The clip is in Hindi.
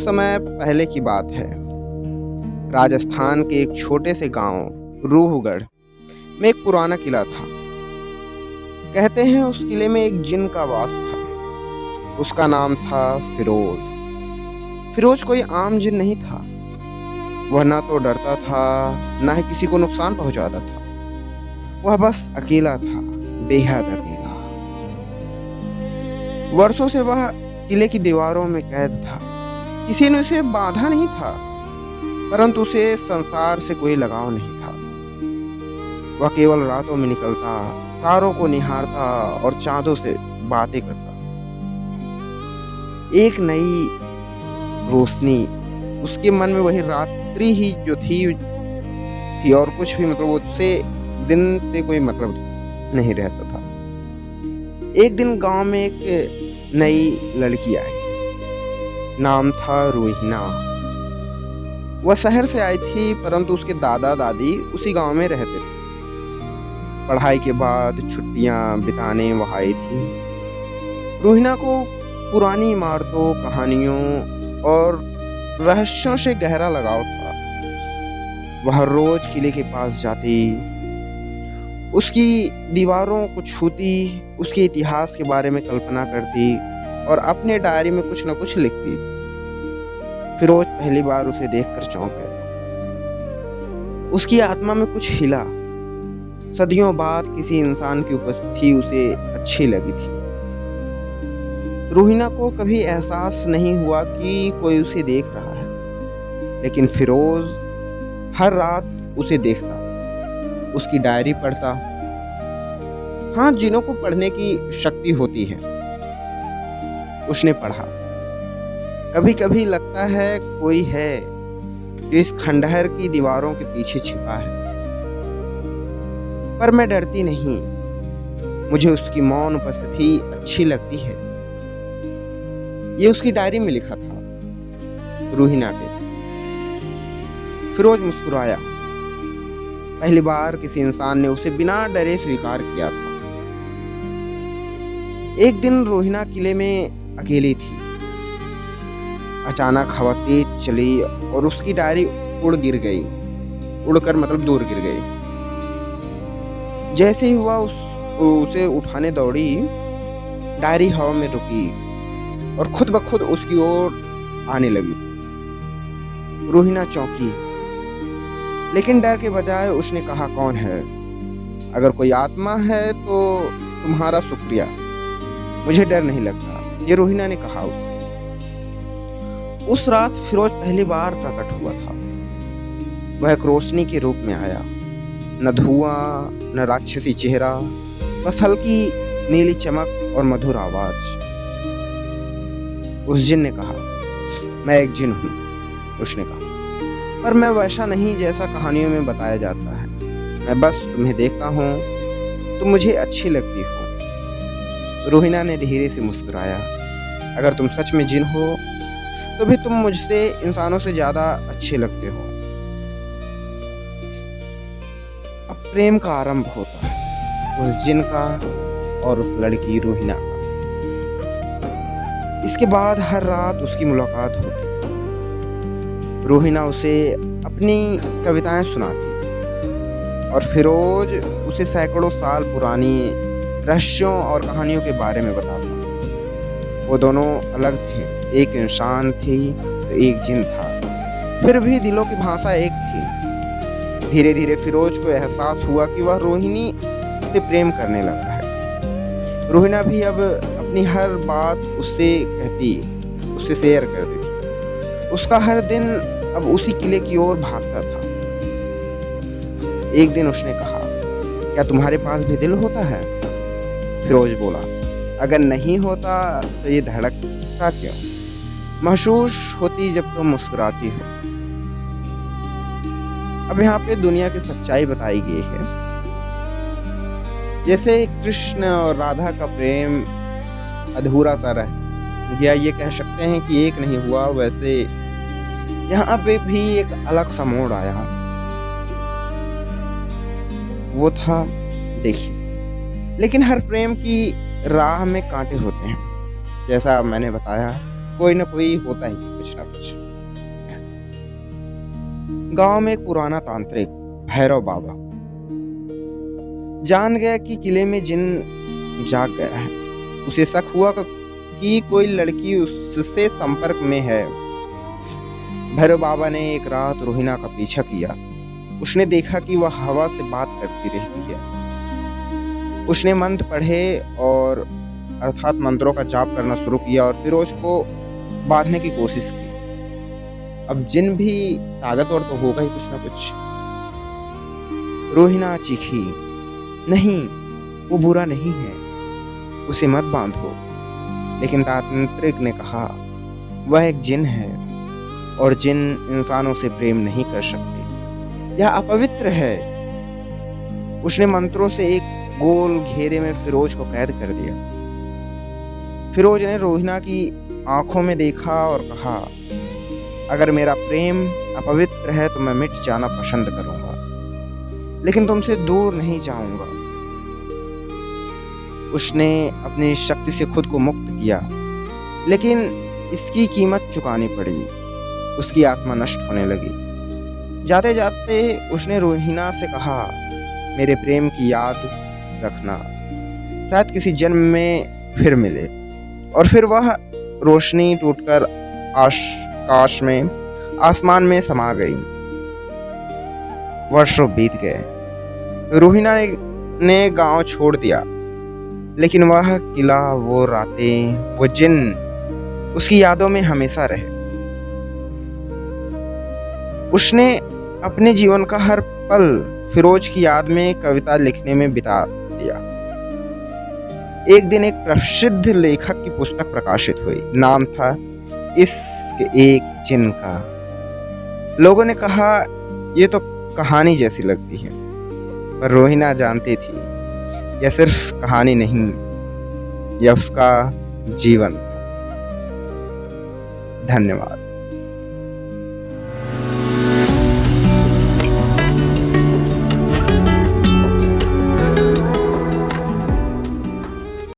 कुछ समय पहले की बात है। राजस्थान के एक छोटे से गांव रूहगढ़ में एक पुराना किला था। कहते हैं उस किले में एक जिन का वास था। उसका नाम था फिरोज। फिरोज कोई आम जिन नहीं था। वह ना तो डरता था, ना ही किसी को नुकसान पहुंचाता था। वह बस अकेला था, बेहद अकेला। वर्षों से वह किले की दीवारों में कैद था। किसी ने उसे बांधा नहीं था, परंतु उसे संसार से कोई लगाव नहीं था। वह केवल रातों में निकलता, तारों को निहारता और चांदों से बातें करता। एक नई रोशनी उसके मन में, वही रात्रि ही जो थी और कुछ भी मतलब उससे दिन से कोई मतलब नहीं रहता था। एक दिन गांव में एक नई लड़की आई। नाम था रोहिना। वह शहर से आई थी, परंतु उसके दादा दादी उसी गांव में रहते थे। पढ़ाई के बाद छुट्टियां बिताने वह आई थी। रोहिना को पुरानी इमारतों, कहानियों और रहस्यों से गहरा लगाव था। वह रोज किले के पास जाती, उसकी दीवारों को छूती, उसके इतिहास के बारे में कल्पना करती और अपने डायरी में कुछ न कुछ लिखती। फिरोज पहली बार उसे देखकर चौंक गया। उसकी आत्मा में कुछ हिला। सदियों बाद किसी इंसान की उपस्थिति उसे अच्छी लगी थी। रोहिना को कभी एहसास नहीं हुआ कि कोई उसे देख रहा है, लेकिन फिरोज हर रात उसे देखता, उसकी डायरी पढ़ता। हाँ, जिनों को पढ़ने की शक्ति होती है। उसने पढ़ा। कभी कभी लगता है कोई है जो इस खंडहर की दीवारों के पीछे छिपा है, पर मैं डरती नहीं। मुझे उसकी मौन उपस्थिति अच्छी लगती है। ये उसकी डायरी में लिखा था, रोहिना के। फिरोज मुस्कुराया। पहली बार किसी इंसान ने उसे बिना डरे स्वीकार किया था। एक दिन रोहिना किले में अकेली थी। अचानक हवा तेज चली और उसकी डायरी उड़ गिर गई। उड़कर मतलब दूर गिर गई। जैसे ही हुआ उसे उठाने दौड़ी, डायरी हवा में रुकी और खुद ब खुद उसकी ओर आने लगी। रोहिना चौंकी, लेकिन डर के बजाय उसने कहा, कौन है? अगर कोई आत्मा है तो तुम्हारा शुक्रिया, मुझे डर नहीं लगता, ये रोहिना ने कहा उसे। उस रात फिरोज पहली बार प्रकट हुआ था। वह एक रोशनी के रूप में आया। न धुआं, न राक्षसी चेहरा, बस हल्की नीली चमक और मधुर आवाज। उस जिन ने कहा, मैं एक जिन हूं, उसने कहा, पर मैं वैसा नहीं जैसा कहानियों में बताया जाता है। मैं बस तुम्हें देखता हूं, तुम मुझे अच्छी लगती हो। रोहिना ने धीरे से मुस्कुराया। अगर तुम सच में जिन हो तो भी तुम मुझसे इंसानों से ज्यादा अच्छे लगते हो। अब प्रेम का आरंभ होता है, उस जिन का और उस लड़की रोहिना का। इसके बाद हर रात उसकी मुलाकात होती। रोहिना उसे अपनी कविताएं सुनाती और फिरोज उसे सैकड़ों साल पुरानी रहस्यों और कहानियों के बारे में बताता। वो दोनों अलग थे, एक इंसान थी तो एक जिन था, फिर भी दिलों की भाषा एक थी। धीरे धीरे फिरोज को एहसास हुआ कि वह रोहिणी से प्रेम करने लगा है। रोहिना भी अब अपनी हर बात उससे कहती, उससे शेयर करती थी। उसका हर दिन अब उसी किले की ओर भागता था। एक दिन उसने कहा, क्या तुम्हारे पास भी दिल होता है? फिरोज बोला, अगर नहीं होता तो ये धड़कता क्यों? महसूस होती जब तुम मुस्कुराती हो। अब यहाँ पे दुनिया की सच्चाई बताई गई है। जैसे कृष्ण और राधा का प्रेम अधूरा सा रह गया, ये कह सकते हैं कि एक नहीं हुआ, वैसे यहाँ पे भी एक अलग सा मोड़ आया। वो था, देखिए, लेकिन हर प्रेम की राह में कांटे होते हैं। जैसा मैंने बताया, कोई ना कोई होता ही कुछ ना कुछ। गांव में एक पुराना तांत्रिक भैरव बाबा जान गया कि किले में जिन जाग गया है। उसे शक हुआ कि कोई लड़की उससे संपर्क में है। भैरव बाबा ने एक रात रोहिणा का पीछा किया। उसने देखा कि वह हवा से बात करती रहती है। उसने मंत्र पढ़े और अर्थात मंत्रों का जाप करना शुरू किया और फिरोज को बांधने की कोशिश की। अब जिन भी ताकतवर तो होगा ही कुछ ना कुछ। रोहिणा चीखी, नहीं, वो बुरा नहीं है, उसे मत बांधो। लेकिन तांत्रिक ने कहा, वह एक जिन है और जिन इंसानों से प्रेम नहीं कर सकते। यह अपवित्र है। उसने मंत्रों से एक गोल घेरे में फिरोज को कैद कर दिया। फिरोज ने रोहिणा की आंखों में देखा और कहा, अगर मेरा प्रेम अपवित्र है तो मैं मिट जाना पसंद करूंगा, लेकिन तुमसे दूर नहीं जाऊंगा। उसने अपनी शक्ति से खुद को मुक्त किया, लेकिन इसकी कीमत चुकानी पड़ी। उसकी आत्मा नष्ट होने लगी। जाते जाते उसने रोहिणा से कहा, मेरे प्रेम की याद रखना, शायद किसी जन्म में फिर मिले। और फिर वह रोशनी टूटकर आसमान में समा गई। वर्षों बीत गए। रोहिणा ने गांव छोड़ दिया, लेकिन वह किला, वो रातें, वो जिन उसकी यादों में हमेशा रहे। उसने अपने जीवन का हर पल फिरोज की याद में कविता लिखने में बिता दिया। एक दिन एक प्रसिद्ध लेखक की पुस्तक प्रकाशित हुई। नाम था इश्क एक जिन का। लोगों ने कहा, ये तो कहानी जैसी लगती है, पर रोहिणा जानती थी यह सिर्फ कहानी नहीं, यह उसका जीवन था। धन्यवाद।